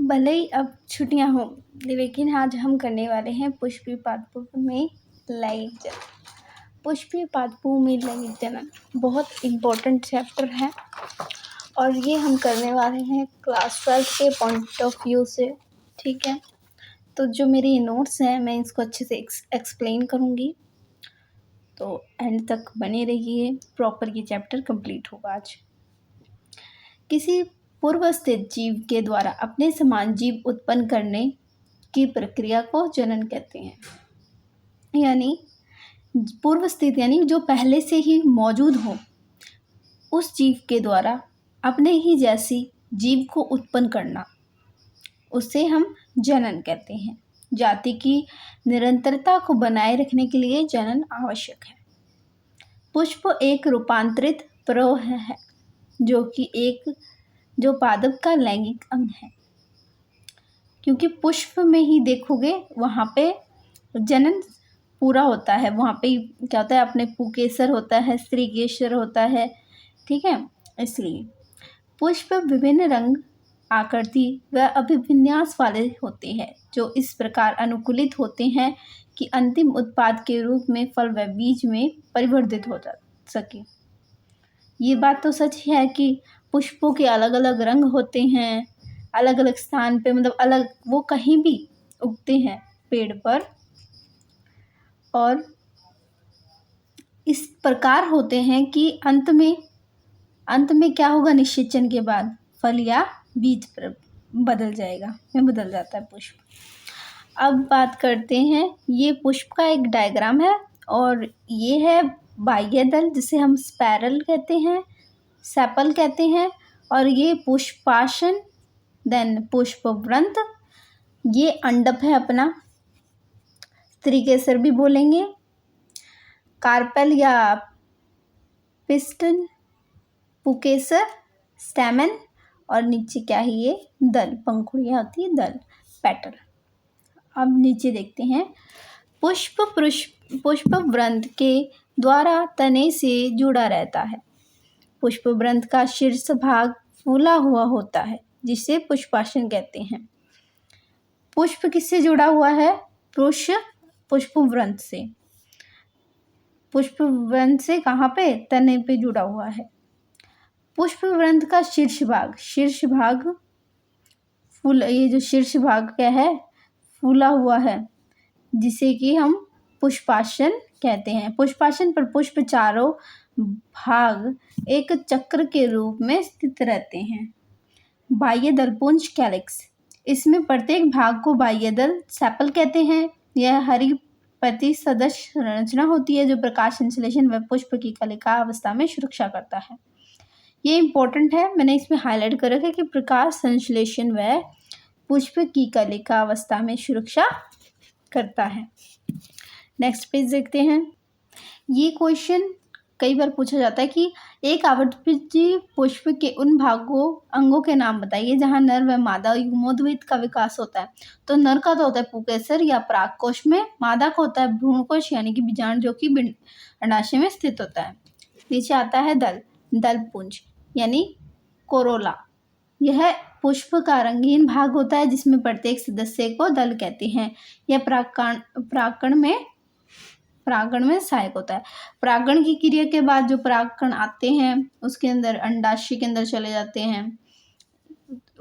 भले ही अब छुट्टियां हों, लेकिन आज हम करने वाले हैं पुष्पी पादपों में लैंगिक जनन। पुष्पी पादपों में लैंगिक जनन बहुत इम्पोर्टेंट चैप्टर है और ये हम करने वाले हैं क्लास 12 के पॉइंट ऑफ व्यू से। ठीक है, तो जो मेरे नोट्स हैं मैं इसको अच्छे से एक्सप्लेन करूँगी, तो एंड तक बने रहिए। प्रॉपर ये चैप्टर कंप्लीट होगा आज। किसी पूर्व स्थित जीव के द्वारा अपने समान जीव उत्पन्न करने की प्रक्रिया को जनन कहते हैं। यानी पूर्व स्थित यानी जो पहले से ही मौजूद हो, उस जीव के द्वारा अपने ही जैसी जीव को उत्पन्न करना, उसे हम जनन कहते हैं। जाति की निरंतरता को बनाए रखने के लिए जनन आवश्यक है। पुष्प एक रूपांतरित प्रवाह है जो पादप का लैंगिक अंग है। क्योंकि पुष्प में ही देखोगे वहाँ पे जनन पूरा होता है। वहाँ पे क्या होता है, अपने पुकेसर होता है, स्त्रीकेसर होता है। ठीक है, इसलिए पुष्प विभिन्न रंग, आकृति व अभिविन्यास वाले होते हैं, जो इस प्रकार अनुकूलित होते हैं कि अंतिम उत्पाद के रूप में फल व बीज में परिवर्तित हो जा सके। ये बात तो सच है कि पुष्पों के अलग अलग रंग होते हैं, अलग अलग स्थान पे, मतलब अलग, वो कहीं भी उगते हैं पेड़ पर, और इस प्रकार होते हैं कि अंत में क्या होगा, निषेचन के बाद फल या बीज पर बदल जाता है पुष्प। अब बात करते हैं, ये पुष्प का एक डायग्राम है और ये है बाह्य दल, जिसे हम स्पैरल कहते हैं, सेपल कहते हैं, और ये पुष्पासन, देन पुष्पवृंत, ये अंडप है अपना, स्त्रीकेसर भी बोलेंगे, कार्पेल या पिस्टन, पुकेसर, स्टैमेन, और नीचे क्या है, ये दल, पंखुड़ियाँ होती है, दल, पेटल। अब नीचे देखते हैं, पुष्पवृंत के द्वारा तने से जुड़ा रहता है। पुष्पवृंत का शीर्ष भाग फूला हुआ होता है, जिसे पुष्पासन कहते हैं। पुष्प किससे जुड़ा हुआ है, पुष्पवृंत से। पुष्पवृंत से कहाँ पे, तने पे जुड़ा हुआ है। पुष्पवृंत का शीर्ष भाग फूल, ये जो शीर्ष भाग क्या है, फूला हुआ है, जिसे कि हम पुष्पासन कहते हैं। पुष्पासन पर पुष्प चारों भाग एक चक्र के रूप में स्थित रहते हैं। बाह्य दल पुंज कैलिक्स, इसमें प्रत्येक भाग को बाह्य दल सेपल कहते हैं। यह हरी पत्ती सदृश संरचना होती है, जो प्रकाश संश्लेषण व पुष्प की कलिका अवस्था में सुरक्षा करता है। ये इम्पोर्टेंट है, मैंने इसमें हाईलाइट कर रखा है कि प्रकाश संश्लेषण व पुष्प की कलिका अवस्था में सुरक्षा करता है। नेक्स्ट पेज देखते हैं। ये क्वेश्चन कई बार पूछा जाता है कि एक आवृतबीजी पुष्प के उन अंगों के नाम बताइए जहां नर व मादा युग्मोद्भिद का विकास होता है। तो नर का तो होता है पुकेसर या परागकोश में, मादा का होता है भ्रूणकोश यानी कि बीजांड, जो कि अंडाशय में स्थित होता है। नीचे आता है दलपुंज यानी कोरोला। यह पुष्प का रंगीन भाग होता है, जिसमें प्रत्येक सदस्य को दल कहते हैं। यह परागण में सहायक होता है। परागण की क्रिया के बाद जो परागकण आते हैं, उसके अंदर अंडाशय के अंदर चले जाते हैं,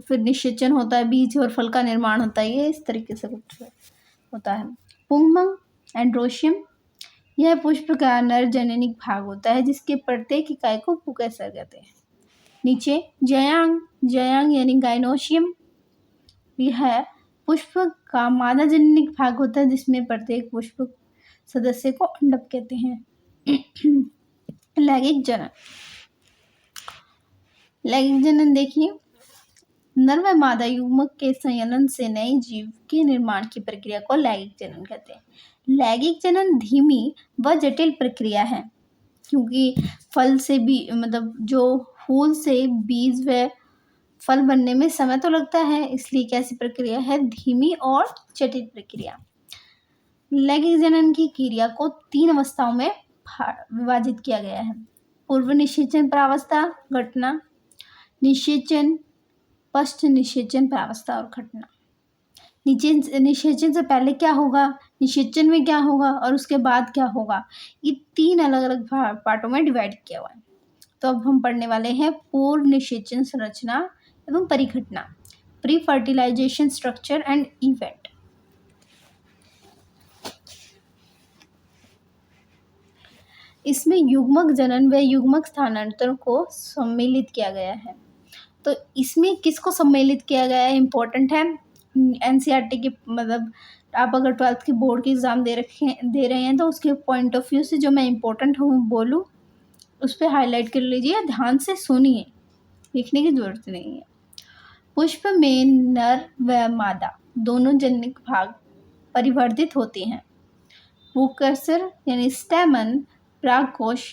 फिर निषेचन होता है, बीज और फल का निर्माण होता है। ये इस तरीके से कुछ होता है। पुंगमंग एंड्रोशियम, यह पुष्प का नर जननिक भाग होता है, जिसके प्रत्येक इकाई को पुकेसर कहते हैं। नीचे जयांग यानी गाइनोशियम, यह पुष्प का मादा जननिक भाग होता है, जिसमें प्रत्येक पुष्प सदस्य को अंडप कहते हैं। लैंगिक जनन देखिए, नर व मादा युग्मक के संयनन से नए जीव के निर्माण की प्रक्रिया को लैंगिक जनन कहते हैं। लैंगिक जनन धीमी व जटिल प्रक्रिया है, क्योंकि फल से भी, मतलब जो फूल से बीज व फल बनने में समय तो लगता है, इसलिए कैसी प्रक्रिया है, धीमी और जटिल प्रक्रिया। लैंगिक जनन की क्रिया को 3 अवस्थाओं में विभाजित किया गया है। पूर्व निषेचन प्रावस्था घटना, निषेचन पश्च निषेचन प्रावस्था और घटना। निषेचन से पहले क्या होगा, निषेचन में क्या होगा और उसके बाद क्या होगा, ये 3 अलग अलग पार्टों में डिवाइड किया हुआ है। तो अब हम पढ़ने वाले हैं पूर्व निषेचन संरचना एवं परिघटना, pre fertilization structure and event. इसमें युग्मक जनन व युग्मक स्थानांतरण को सम्मिलित किया गया है। तो इसमें किसको सम्मिलित किया गया है, इम्पोर्टेंट है। एनसीईआरटी के मतलब आप अगर 12th की बोर्ड के एग्ज़ाम दे रहे हैं तो उसके पॉइंट ऑफ व्यू से जो मैं इम्पोर्टेंट हूँ बोलूँ उस पर हाईलाइट कर लीजिए, ध्यान से सुनिए, लिखने की ज़रूरत नहीं है। पुष्प में नर व मादा दोनों जनिक भाग परिवर्धित होते हैं। पुंकेसर यानी स्टेमन, परागकोश,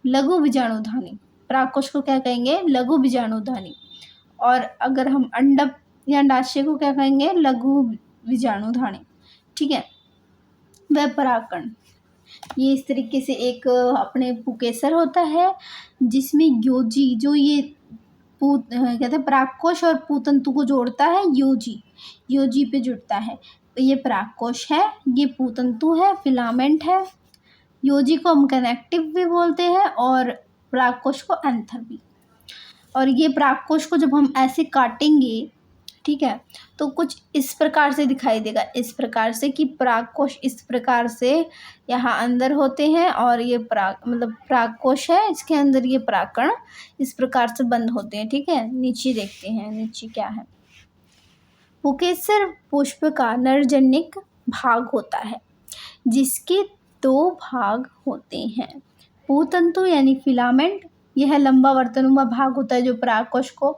लघु बीजाणुधानी। परागकोश को क्या कहेंगे, लघु बीजाणुधानी। और अगर हम अंडक या अंडाशय को क्या कहेंगे, लघु बीजाणुधानी। ठीक है, वह परागकण ये इस तरीके से एक अपने पुंकेसर होता है जिसमें योजी, जो ये कहते हैं परागकोश और पूतंतु को जोड़ता है, योजी पे जुड़ता है। तो ये परागकोश है, ये पूतंतु है, फिलामेंट है। योजी को हम कनेक्टिव भी बोलते हैं और परागकोश को एंथर भी। और ये परागकोश को जब हम ऐसे काटेंगे, ठीक है, तो कुछ इस प्रकार से दिखाई देगा, इस प्रकार से कि परागकोश इस प्रकार से यहाँ अंदर होते हैं और ये परागकोश है, इसके अंदर ये परागकण इस प्रकार से बंद होते हैं। ठीक है, नीचे देखते हैं, नीचे क्या है। पुंकेसर पुष्प का नरजनिक भाग होता है जिसके 2 भाग होते हैं। पूतंतु यानी फिलामेंट, यह लंबा वर्तनुमा भाग होता है जो परागकोश को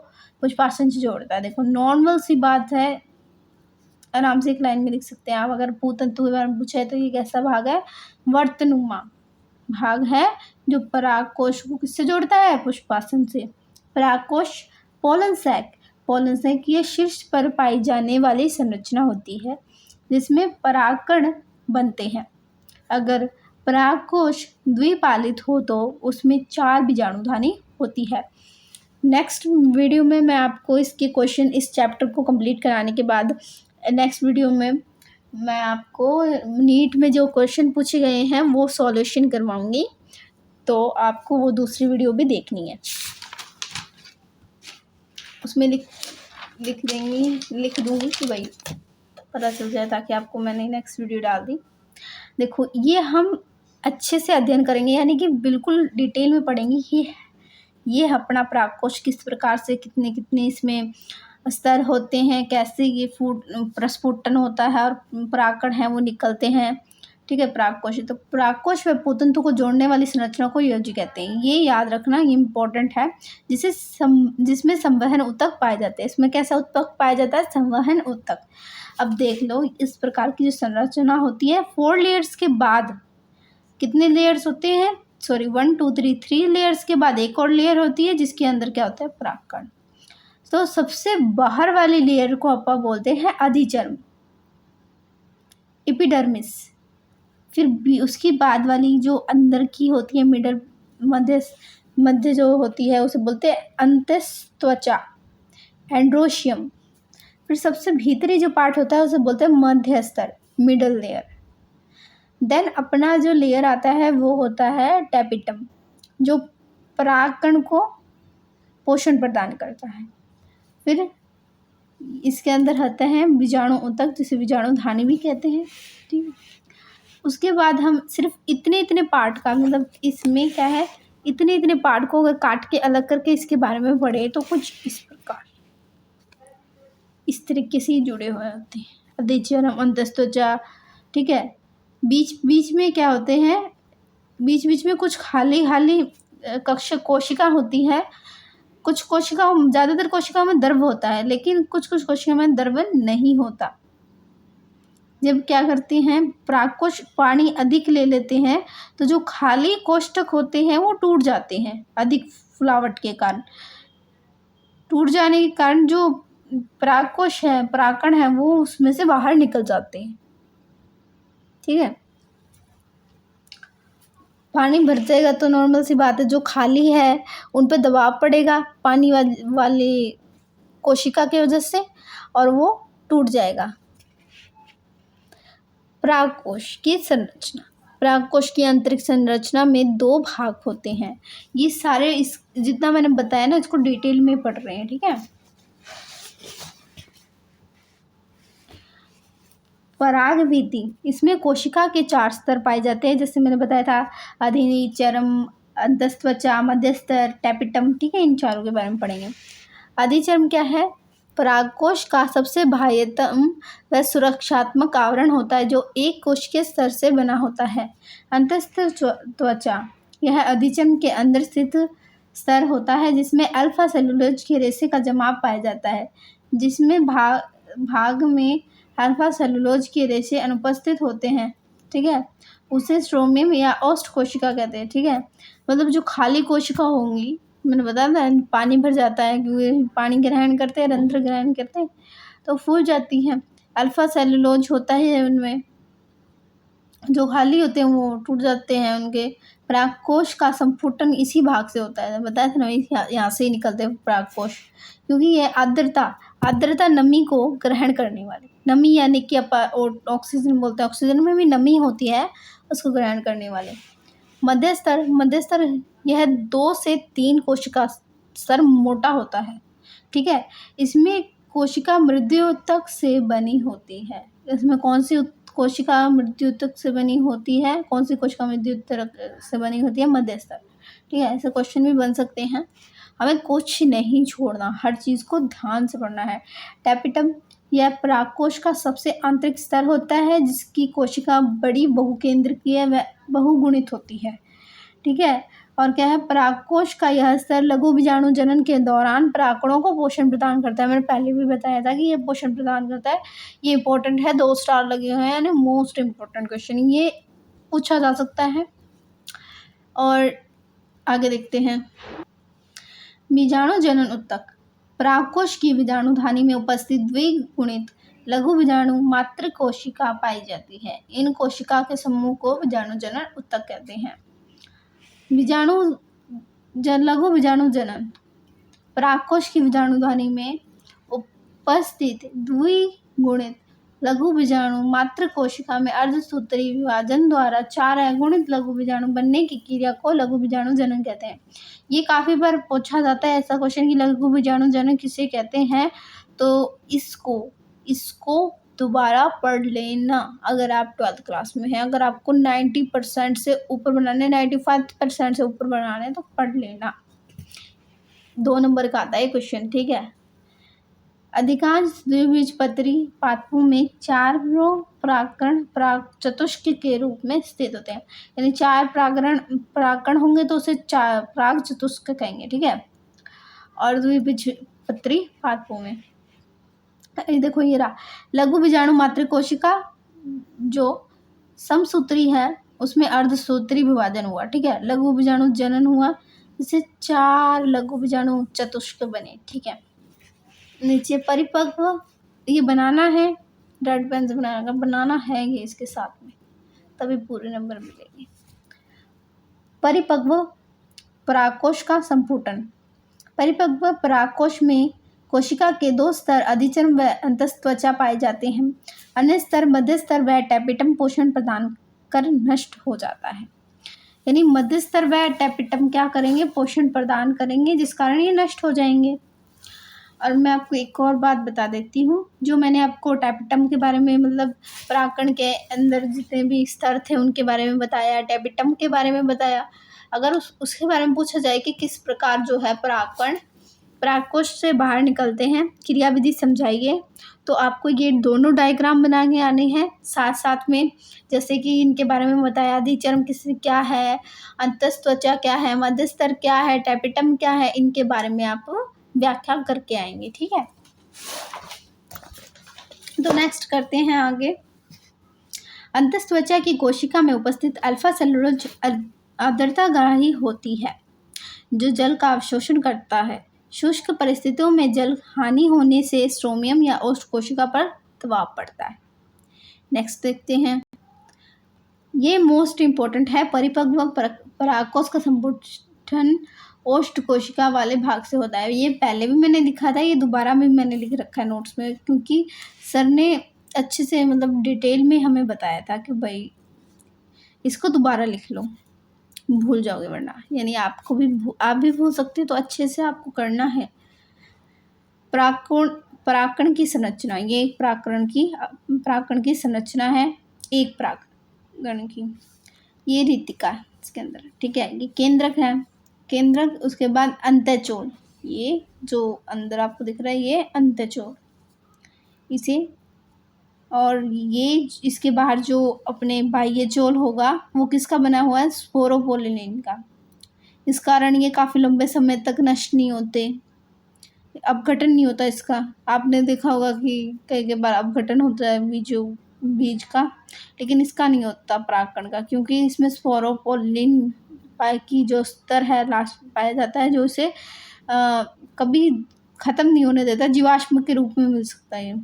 पुष्पासन से जोड़ता है। देखो नॉर्मल सी बात है, आराम से एक लाइन में लिख सकते हैं आप। अगर पूतंतु के बारे में पूछा है तो ये कैसा भाग है, वर्तनुमा भाग है जो परागकोश को किससे जोड़ता है, पुष्पासन से। परागकोश पोलन सैक ये शीर्ष पर पाई जाने वाली संरचना होती है जिसमें परागकण बनते हैं। अगर परागकोश द्विपालित हो तो उसमें 4 बीजाणुधानी होती है। नेक्स्ट वीडियो में मैं आपको इसके क्वेश्चन, इस चैप्टर को कंप्लीट कराने के बाद नेक्स्ट वीडियो में मैं आपको नीट में जो क्वेश्चन पूछे गए हैं वो सॉल्यूशन करवाऊंगी, तो आपको वो दूसरी वीडियो भी देखनी है। उसमें लिख दूंगी कि भाई पता चल जाए, ताकि आपको मैंने नेक्स्ट वीडियो डाल दी। देखो ये हम अच्छे से अध्ययन करेंगे, यानी कि बिल्कुल डिटेल में पढ़ेंगे कि ये अपना परागकोश किस प्रकार से कितने इसमें स्तर होते हैं, कैसे ये प्रस्फुटन होता है और परागकण है वो निकलते हैं। ठीक है, परागकोश। तो परागकोश व पूतंतु को जोड़ने वाली संरचना को योजी कहते हैं। ये याद रखना, ये इम्पोर्टेंट है। जिसमें संवहन ऊतक पाए जाते हैं। इसमें कैसा ऊतक पाया जाता है, संवहन ऊतक। अब देख लो इस प्रकार की जो संरचना होती है, 4 लेयर्स के बाद कितने लेयर्स होते हैं, 1 2 3 लेयर्स के बाद एक और लेयर होती है जिसके अंदर क्या होता है, परागकण। तो सबसे बाहर वाली लेयर को अपन बोलते हैं अधिचर्म, एपिडर्मिस। फिर उसकी बाद वाली जो अंदर की होती है, मध्य जो होती है उसे बोलते हैं अंतस्त्वचा, एंड्रोशियम। फिर सबसे भीतरी जो पार्ट होता है उसे बोलते हैं मध्य स्तर, मिडल लेयर। देन अपना जो लेयर आता है वो होता है टैपिटम, जो परागकण को पोषण प्रदान करता है। फिर इसके अंदर आते हैं बीजाणु ऊतक, जिसे बीजाणुधानी भी कहते हैं। ठीक है, उसके बाद हम सिर्फ इतने पार्ट का, मतलब इसमें क्या है, इतने पार्ट को अगर काट के अलग करके इसके बारे में पढ़े तो कुछ इस प्रकार, इस तरीके से ही जुड़े हुए होते हैं। अधिचर्म, अंतस्त्वचा। ठीक है, बीच में क्या होते हैं, बीच में कुछ खाली कोशिका होती है। कुछ कोशिका, ज़्यादातर कोशिकाओं में द्रव होता है, लेकिन कुछ कोशिकाओं में द्रव नहीं होता। जब क्या करते हैं, परागकोश पानी अधिक ले लेते हैं तो जो खाली कोष्ठक होते हैं वो टूट जाते हैं, अधिक फुलावट के कारण। टूट जाने के कारण जो परागकोश है, परागकण है, वो उसमें से बाहर निकल जाते हैं। ठीक है, पानी भर जाएगा तो नॉर्मल सी बात है, जो खाली है उन पर दबाव पड़ेगा, पानी वाले कोशिका की वजह से और वो टूट जाएगा। परागकोश की संरचना। परागकोश की आंतरिक संरचना में 2 भाग होते हैं। ये सारे इस जितना मैंने बताया ना इसको डिटेल में पढ़ रहे हैं, ठीक है। परागवीति, इसमें कोशिका के 4 स्तर पाए जाते हैं, जैसे मैंने बताया था अधीनी, चरम, अंतस्त्वचा, मध्यस्तर, टैपिटम, ठीक है। इन चारों के बारे में पढ़ेंगे। अधिचर्म क्या है? परागकोश का सबसे बाह्यतम व सुरक्षात्मक आवरण होता है जो एक कोशिकीय स्तर से बना होता है। अंतस्थ त्वचा, यह अधिचर्म के अंदर स्थित स्तर होता है जिसमें अल्फा सेलुलोज के रेशे का जमाव पाया जाता है। जिसमें भाग में अल्फा सेलुलोज के रेशे अनुपस्थित होते हैं, ठीक है, उसे स्ट्रोमियम या ओस्ट कोशिका कहते हैं, ठीक है। मतलब जो खाली कोशिका होंगी, मैंने बताया था पानी भर जाता है क्योंकि पानी ग्रहण करते हैं, रंध्र ग्रहण करते हैं तो फूल जाती हैं। अल्फा सेलुलोज होता है उनमें, जो खाली होते हैं वो टूट जाते हैं उनके। परागकोश का संपुटन इसी भाग से होता है, बताया था ना, यहाँ से ही निकलते हैं परागकोश, क्योंकि ये आर्द्रता नमी को ग्रहण करने वाली, नमी यानी कि ऑक्सीजन बोलते हैं, ऑक्सीजन में भी नमी होती है, उसको ग्रहण करने वाले। मध्यस्तर यह 2 से 3 कोशिका स्तर मोटा होता है, ठीक है। इसमें कोशिका मृत्युतक से बनी होती है। इसमें कौन सी कोशिका मृत्युतक से बनी होती है? कौन सी कोशिका मृत्युतक से बनी होती है? मध्यस्तर, ठीक है। ऐसे क्वेश्चन भी बन सकते हैं। हमें कुछ नहीं छोड़ना, हर चीज़ को ध्यान से पढ़ना है। टैपिटम, यह परागकोश का सबसे आंतरिक स्तर होता है जिसकी कोशिका बड़ी बहुकेंद्रकीय व बहुगुणित होती है, ठीक है। और क्या है? परागकोश का यह स्तर लघु बीजाणु जनन के दौरान परागकणों को पोषण प्रदान करता है। मैंने पहले भी बताया था कि ये पोषण प्रदान करता है। ये इंपॉर्टेंट है, 2 स्टार लगे हुए हैं, यानी मोस्ट इम्पोर्टेंट क्वेश्चन ये पूछा जा सकता है। और आगे देखते हैं। बीजाणु जनन ऊतक, परागकोश की बीजाणुधानी में उपस्थित द्विगुणित लघु बीजाणु मात्र कोशिका पाई जाती है। इन कोशिका के समूह को बीजाणु जनन ऊतक कहते हैं। लघु बीजाणु जनन, परागकोश की बीजाणुधानी में उपस्थित द्विगुणित लघु बीजाणु मात्र कोशिका में अर्धसूत्री विभाजन द्वारा 4 अगुणित लघु बीजाणु बनने की क्रिया को लघु बीजाणु जनन कहते हैं। ये काफ़ी बार पूछा जाता है ऐसा क्वेश्चन कि लघु बीजाणु जनन किसे कहते हैं, तो इसको दोबारा पढ़ लेना अगर आप 12th क्लास में हैं। अगर आपको 90% से ऊपर बनाने, 95% से ऊपर बनाने हैं तो पढ़ लेना। 2 नंबर का आता है क्वेश्चन, ठीक है। अधिकांश द्विबीजपत्री पादपों में 4 परागकण परागचतुष्क के रूप में स्थित होते हैं, यानी 4 परागकण होंगे तो उसे परागचतुष्क कहेंगे, ठीक है। और द्विबीजपत्री पादपों में देखो ये रहा लघु बीजाणु मात्र कोशिका जो समसूत्री है उसमें अर्धसूत्री विभाजन हुआ, ठीक है। लघु बीजाणु जनन हुआ, इससे 4 लघु बीजाणु चतुष्क बने, ठीक है। नीचे परिपक्व, ये बनाना है, रेड पेन से बनाना है ये इसके साथ में, तभी पूरे नंबर मिलेंगे। परिपक्व परागकोश का संपुटन, परिपक्व परागकोश में कोशिका के 2 स्तर अधिचर्म व अंतस्त्वचा पाए जाते हैं। अन्य स्तर मध्य स्तर व टैपिटम पोषण प्रदान कर नष्ट हो जाता है, यानी मध्य स्तर व टैपिटम क्या करेंगे? पोषण प्रदान करेंगे, जिस कारण ये नष्ट हो जाएंगे। और मैं आपको एक और बात बता देती हूँ, जो मैंने आपको टैपिटम के बारे में, मतलब परागकण के अंदर जितने भी स्तर थे उनके बारे में बताया, टैपिटम के बारे में बताया। अगर उसके बारे में पूछा जाए कि किस प्रकार जो है परागकण परागकोश से बाहर निकलते हैं, क्रियाविधि समझाइए, तो आपको ये दोनों डायग्राम बना के आने हैं साथ साथ में। जैसे कि इनके बारे में बताया, अधिचर्म क्या है, अंतस्त्वचा क्या है, मध्यस्तर क्या है, टैपिटम क्या है, इनके बारे में आप व्याख्या करके आएंगे, ठीक है। तो नेक्स्ट करते हैं आगे। अंतस्त्वचा की कोशिका में उपस्थित अल्फा सेलुलोज आर्द्रताग्राही होती है जो जल का अवशोषण करता है। शुष्क परिस्थितियों में जल हानि होने से स्ट्रोमियम या ओस्ट कोशिका पर दबाव पड़ता है। नेक्स्ट देखते हैं, ये मोस्ट इम्पोर्टेंट है। परिपक्व परागकोश का संपुटन ओष्ठ कोशिका वाले भाग से होता है। ये पहले भी मैंने लिखा था, ये दोबारा भी मैंने लिख रखा है नोट्स में, क्योंकि सर ने अच्छे से मतलब डिटेल में हमें बताया था कि भाई इसको दोबारा लिख लो, भूल जाओगे वरना, यानी आपको भी आप भी भूल सकते हो, तो अच्छे से आपको करना है। पराकण की संरचना, ये एक पराकण की संरचना है, एक पराकण की, ये रितिका है इसके अंदर, ठीक है। ये केंद्रक है, केंद्रक, उसके बाद अंतःचोल, ये जो अंदर आपको दिख रहा है ये अंतःचोल, इसे, और ये इसके बाहर जो अपने बाह्यचोल होगा वो किसका बना हुआ है, स्पोरोपोलिनिन का। इस कारण ये काफ़ी लंबे समय तक नष्ट नहीं होते, अपघटन नहीं होता इसका। आपने देखा होगा कि कई बार अपघटन होता है बीज का, लेकिन इसका नहीं होता परागकण का, क्योंकि इसमें स्पोरोपोलिन की जो स्तर है लास्ट पाया जाता है, जो इसे कभी ख़त्म नहीं होने देता, जीवाश्म के रूप में मिल सकता है।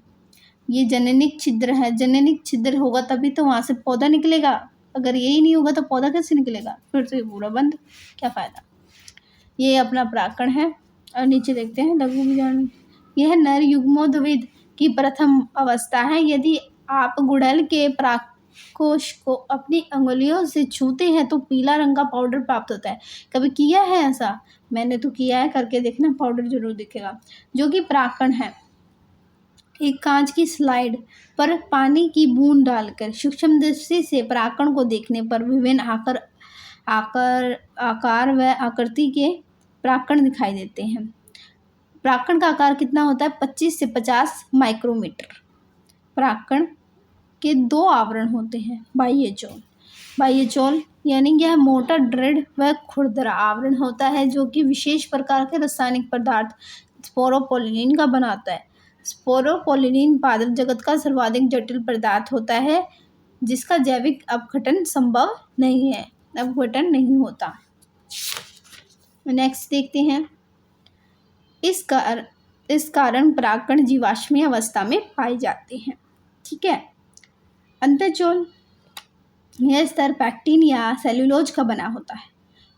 ये जननिक छिद्र है, जननिक छिद्र होगा तभी तो वहाँ से पौधा निकलेगा, अगर यही नहीं होगा तो पौधा कैसे निकलेगा, फिर तो ये पूरा बंद, क्या फ़ायदा। ये अपना परागकण है। और नीचे देखते हैं लघु बीजाणु, यह नर युग्मोद्भिद की प्रथम अवस्था है। यदि आप गुड़हल के परागकोश को अपनी अंगुलियों से छूते हैं तो पीला रंग का पाउडर प्राप्त होता है। कभी किया है ऐसा? मैंने तो किया है, करके देखना, पाउडर जरूर दिखेगा, जो कि परागकण है। एक कांच की स्लाइड पर पानी की बूंद डालकर सूक्ष्म दृष्टि से परागकण को देखने पर विभिन्न आकार व आकृति के परागकण दिखाई देते हैं। परागकण का आकार कितना होता है? 25 से 50 माइक्रोमीटर। परागकण के दो आवरण होते हैं, बाह्यचोल यानी यह मोटा दृढ़ व खुरदरा आवरण होता है, जो कि विशेष प्रकार के रासायनिक पदार्थ स्पोरोपोलिनिन का बनाता है। स्पोरोपोलिनिन पादप जगत का सर्वाधिक जटिल पदार्थ होता है, जिसका जैविक अपघटन संभव नहीं है, अपघटन नहीं होता। नेक्स्ट देखते हैं, इस कारण परागकण जीवाश्मीय अवस्था में पाए जाते हैं, ठीक है। अंतःचोल, यह स्तर पैक्टिन या सेल्यूलोज का बना होता है,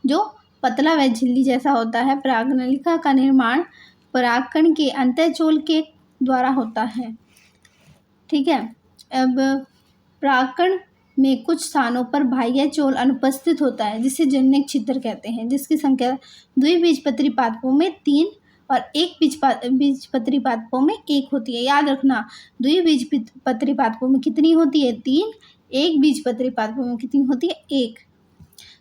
जो पतला व झिल्ली जैसा होता है। परागनलिका का निर्माण परागकण के अंतःचोल के द्वारा होता है, ठीक है। अब परागकण में कुछ स्थानों पर बाह्यचोल अनुपस्थित होता है, जिसे जननिक छिद्र कहते हैं, जिसकी संख्या द्विबीजपत्री पादपों में 3 और एक बीजपत्री पादपों में 1 होती है। याद रखना, द्विबीजपत्री पादपों में कितनी होती है? 3। एक बीजपत्री पादपों में कितनी होती है? 1।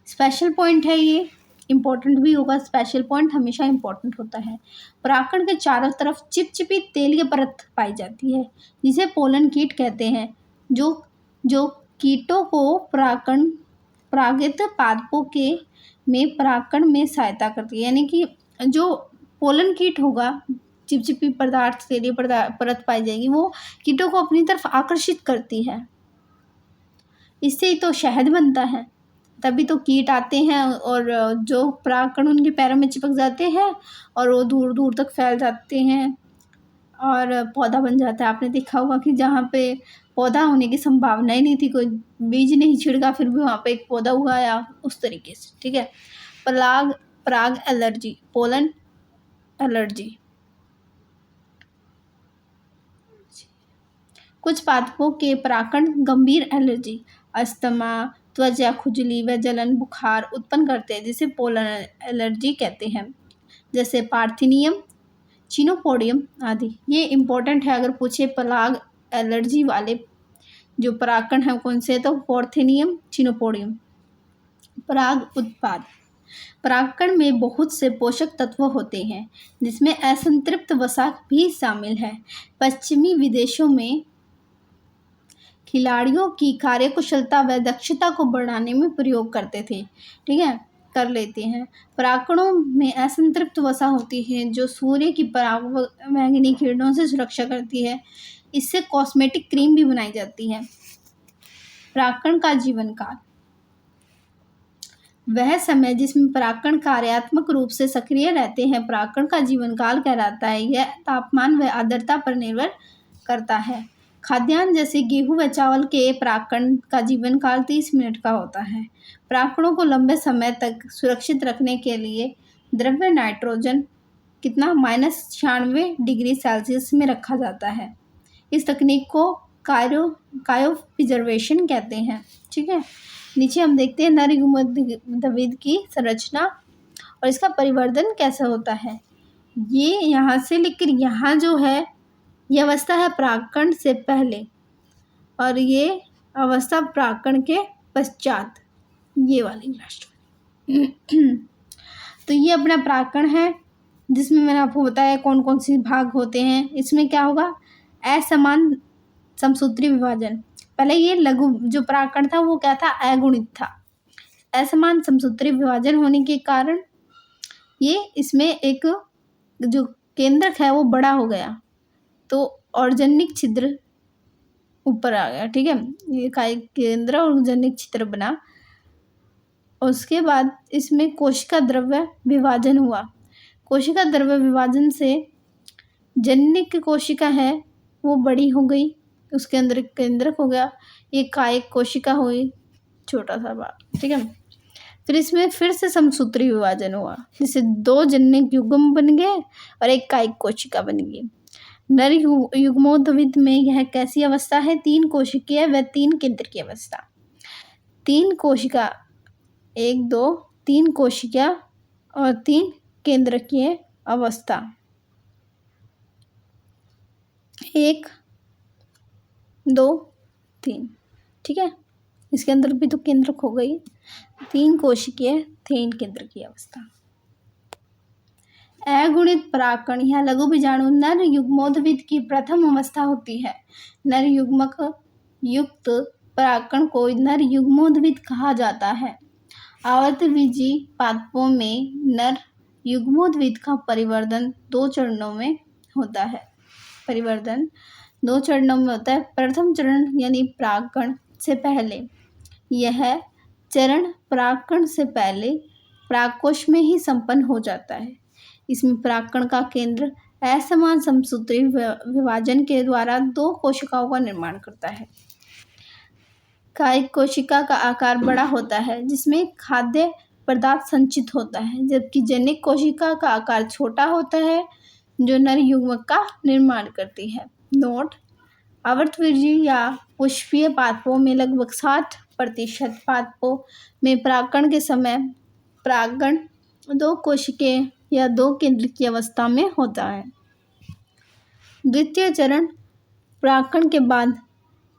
स्पेशल पॉइंट है, ये इम्पोर्टेंट भी होगा, स्पेशल पॉइंट हमेशा इम्पोर्टेंट होता है। परागकण के चारों तरफ चिपचिपी तेलीय परत पाई जाती है, जिसे पोलन कीट कहते हैं, जो कीटों को परागित पादपों के में परागकण में सहायता करती है। यानी कि जो पोलन कीट होगा, चिपचिपी पदार्थ, तेलीय परत पाई जाएगी, वो कीटों को अपनी तरफ आकर्षित करती है। इससे ही तो शहद बनता है, तभी तो कीट आते हैं और जो परागकण उनके पैरों में चिपक जाते हैं और वो दूर दूर तक फैल जाते हैं और पौधा बन जाता है। आपने देखा होगा कि जहाँ पे पौधा होने की संभावना ही नहीं थी, कोई बीज नहीं छिड़का, फिर भी वहाँ पे एक पौधा उगाया, उस तरीके से, ठीक है। पराग एलर्जी, पोलन एलर्जी, कुछ पादपों के परागकण गंभीर एलर्जी, अस्थमा, त्वचा खुजली व जलन, बुखार उत्पन्न करते हैं, जिसे पोलन एलर्जी कहते हैं, जैसे पार्थिनियम, चिनोपोडियम आदि। ये इम्पोर्टेंट है, अगर पूछे पराग एलर्जी वाले जो परागकण है कौन से, तो पार्थिनियम, चिनोपोडियम। पराग उत्पाद, परागकण में बहुत से पोषक तत्व होते हैं, जिसमें असंतृप्त वसा भी शामिल है। पश्चिमी विदेशों में खिलाड़ियों की कार्यकुशलता व दक्षता को बढ़ाने में प्रयोग करते थे, ठीक है, कर लेते हैं। परागकणों में असंतृप्त वसा होती है, जो सूर्य की पराबैंगनी किरणों से सुरक्षा करती है। इससे कॉस्मेटिक क्रीम भी बनाई जाती है। परागकण का जीवन काल, वह समय जिसमें परागकण कार्यात्मक रूप से सक्रिय रहते हैं, परागकण का जीवन काल कहलाता है। यह तापमान व आर्द्रता पर निर्भर करता है। खाद्यान्न जैसे गेहूं व चावल के परागकण का जीवन काल 30 मिनट का होता है। परागकणों को लंबे समय तक सुरक्षित रखने के लिए द्रव्य नाइट्रोजन कितना -96 डिग्री सेल्सियस में रखा जाता है। इस तकनीक को क्रायोप्रिजर्वेशन कहते हैं। ठीक है, नीचे हम देखते हैं नर युग्म उद्भिद की संरचना और इसका परिवर्धन कैसे होता है। ये यहाँ से लेकर यहाँ जो है ये अवस्था है परागकण से पहले और ये अवस्था परागकण के पश्चात, ये वाली लास्ट। तो ये अपना परागकण है जिसमें मैंने आपको बताया कौन कौन से भाग होते हैं। इसमें क्या होगा, असमान समसूत्री विभाजन। पहले ये लघु जो परागकण था वो क्या था, अगुणित था। असमान समसूत्री विभाजन होने के कारण ये इसमें एक जो केंद्रक है वो बड़ा हो गया, तो औरजनिक छिद्र ऊपर आ गया। ठीक है, ये कायिक केंद्र और औरजनिक छिद्र बना। उसके बाद इसमें कोशिका द्रव्य विभाजन हुआ। कोशिका द्रव्य विभाजन से जननिक कोशिका है वो बड़ी हो गई, उसके अंदर केंद्रक हो गया। ये कायिक कोशिका हुई, छोटा सा भाग। ठीक है, फिर इसमें फिर से समसूत्री विभाजन हुआ, जिससे 2 जननिक युग्म बन गए और एक कायिक कोशिका बन गई। नर युग्मोद्भिद में यह कैसी अवस्था है, 3 कोशिकीय व 3 केंद्रकीय अवस्था। 3 कोशिका 1 2 3 कोशिका और 3 केंद्रकीय अवस्था। 1 2 3। ठीक है, इसके अंदर भी तो केंद्रक हो गई। 3 कोशिकीय 3 केंद्रकीय अवस्था। अगुणित परागकण या लघु बीजाणु नर युग्मोद्भिद की प्रथम अवस्था होती है। नर युग्मक युक्त परागकण को नर युग्मोद्भिद कहा जाता है। आवर्तबीजी पादपों में नर युग्मोद्भिद का परिवर्धन 2 चरणों में होता है। परिवर्धन 2 चरणों में होता है। प्रथम चरण यानी परागकण से पहले, यह चरण परागकण से पहले परागकोश में ही संपन्न हो जाता है। इसमें परागकण का केंद्र असमान समसूत्री विभाजन के द्वारा 2 कोशिकाओं का निर्माण करता है। कायिक कोशिका का आकार बड़ा होता है जिसमें खाद्य पदार्थ संचित होता है, जबकि जननिक कोशिका का आकार छोटा होता है जो नर युग्मक का निर्माण करती है। नोट, आवर्तबीजी या पुष्पीय पादपों में लगभग 60% पादपों में परागकण के समय परागण 2 कोशिकीय या 2 केंद्र की अवस्था में होता है। द्वितीय चरण परागकण के बाद,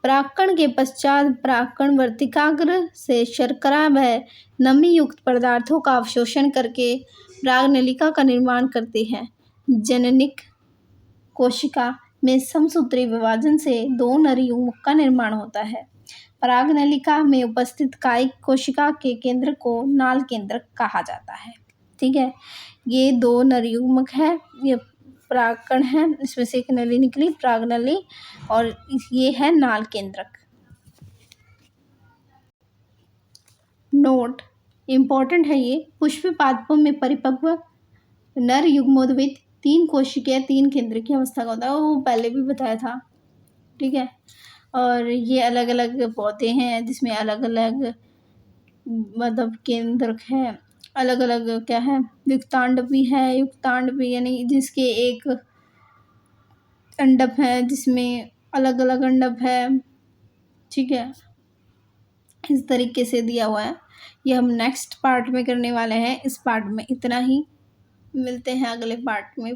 परागकण के पश्चात परागकण वर्तिकाग्र से शर्करा व नमी युक्त पदार्थों का अवशोषण करके परागनलिका का निर्माण करते हैं। जननिक कोशिका में समसूत्री विभाजन से 2 नर युग्मक का निर्माण होता है। परागनलिका में उपस्थित कायिक कोशिका के केंद्र को नाल केंद्रक कहा जाता है। ठीक है, ये 2 नर युग्मक है, ये परागकण है, इसमें से एक नली निकली परागनली और ये है नाल केंद्रक। नोट, इम्पोर्टेंट है ये, पुष्पीय पादपों में परिपक्व नर युग्मोद्भिद 3 कोशिकीय 3 केंद्र की अवस्था का होता है, वो पहले भी बताया था। ठीक है, और ये अलग अलग पौधे हैं जिसमें अलग अलग मतलब केंद्रक है, अलग अलग क्या है, युक्तांड भी है। युक्तांड भी यानी जिसके एक अंडप है जिसमें अलग अलग अंडप है। ठीक है, इस तरीके से दिया हुआ है। ये हम नेक्स्ट पार्ट में करने वाले हैं। इस पार्ट में इतना ही, मिलते हैं अगले पार्ट में।